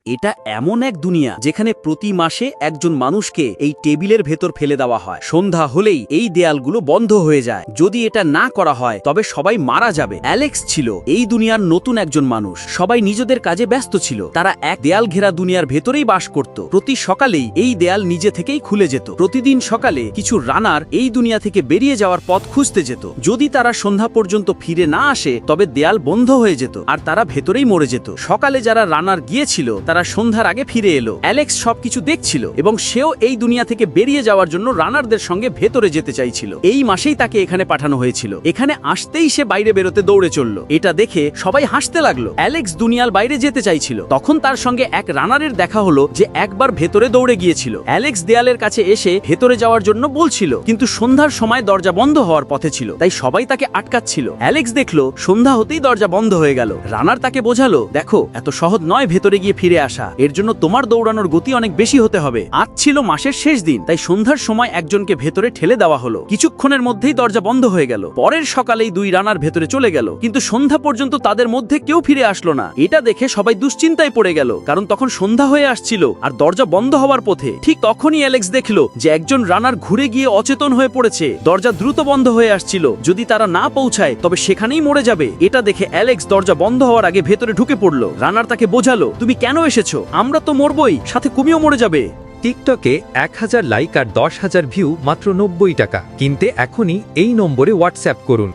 এটা এমন এক দুনিয়া যেখানে প্রতি মাসে একজন মানুষকে এই টেবিলের ভেতর ফেলে দেওয়া হয়। সন্ধ্যা হলেই এই দেয়ালগুলো বন্ধ হয়ে যায়। যদি এটা না করা হয় তবে সবাই মারা যাবে। অ্যালেক্স ছিল এই দুনিয়ার নতুন একজন মানুষ। সবাই নিজেদের কাজে ব্যস্ত ছিল। তারা এক দেয়াল ঘেরা দুনিয়ার ভেতরেই বাস করত। প্রতি সকালেই এই দেয়াল নিজে থেকেই খুলে যেত। প্রতিদিন সকালে কিছু রানার এই দুনিয়া থেকে বেরিয়ে যাওয়ার পথ খুঁজতে যেত। যদি তারা সন্ধ্যা পর্যন্ত ফিরে না আসে তবে দেয়াল বন্ধ হয়ে যেত আর তারা ভেতরেই মরে যেত। সকালে যারা রানার গিয়েছিল তারা সন্ধ্যার আগে ফিরে এলো। অ্যালেক্স সবকিছু দেখছিল এবং সেও এই দুনিয়া থেকে বেরিয়ে যাওয়ার জন্য রানারদের সঙ্গে ভেতরে যেতে চাইছিল। এই মাসেই তাকে এখানে পাঠানো হয়েছিল। এখানে আসতেই সে বাইরে বেরোতে দৌড়ে চলল। এটা দেখে সবাই হাসতে লাগলো। অ্যালেক্স দুনিয়ার বাইরে যেতে চাইছিল। তখন তার সঙ্গে এক রানারের দেখা হলো যে একবার ভেতরে দৌড়ে গিয়েছিল। অ্যালেক্স দেয়ালের কাছে এসে ভেতরে যাওয়ার জন্য বলছিল, কিন্তু সন্ধ্যার সময় দরজা বন্ধ হওয়ার পথে ছিল, তাই সবাই তাকে আটকাচ্ছিল। অ্যালেক্স দেখলো সন্ধ্যা হতেই দরজা বন্ধ হয়ে গেল। রানার তাকে বোঝালো, দেখো এত সহজ নয় ভেতরে গিয়ে ফিরে আসা, এর জন্য তোমার দৌড়ানোর গতি অনেক বেশি হতে হবে। আজ ছিল মাসের শেষ দিন, তাই সন্ধ্যার সময় একজনকে ভেতরে ঠেলে দেওয়া হলো। কিছুক্ষণের মধ্যেই দরজা বন্ধ হয়ে গেল। পরের সকালেই দুই রানার ভেতরে চলে গেল, কিন্তু সন্ধ্যা পর্যন্ত তাদের মধ্যে কেউ ফিরে আসলো না। এটা দেখে সবাই দুশ্চিন্তায় পড়ে গেল, কারণ তখন সন্ধ্যা হয়ে আসছিল আর দরজা বন্ধ হওয়ার পথে। ঠিক তখনই অ্যালেক্স দেখলো যে একজন রানার ঘুরে গিয়ে অচেতন হয়ে পড়েছে। দরজা দ্রুত বন্ধ হয়ে আসছিল। যদি তারা না পৌঁছায় তবে সেখানেই মরে যাবে। এটা দেখে অ্যালেক্স দরজা বন্ধ হওয়ার আগে ভেতরে ঢুকে পড়লো। রানার তাকে বোঝালো, তুমি কেন এসেছো? আমরা তো মরবই, সাথে কুমিও মরে যাবে। টিকটকে 1000 লাইক আর 10,000 ভিউ মাত্র 90 টাকা। কিনতে এখনই এই নম্বরে হোয়াটসঅ্যাপ করুন।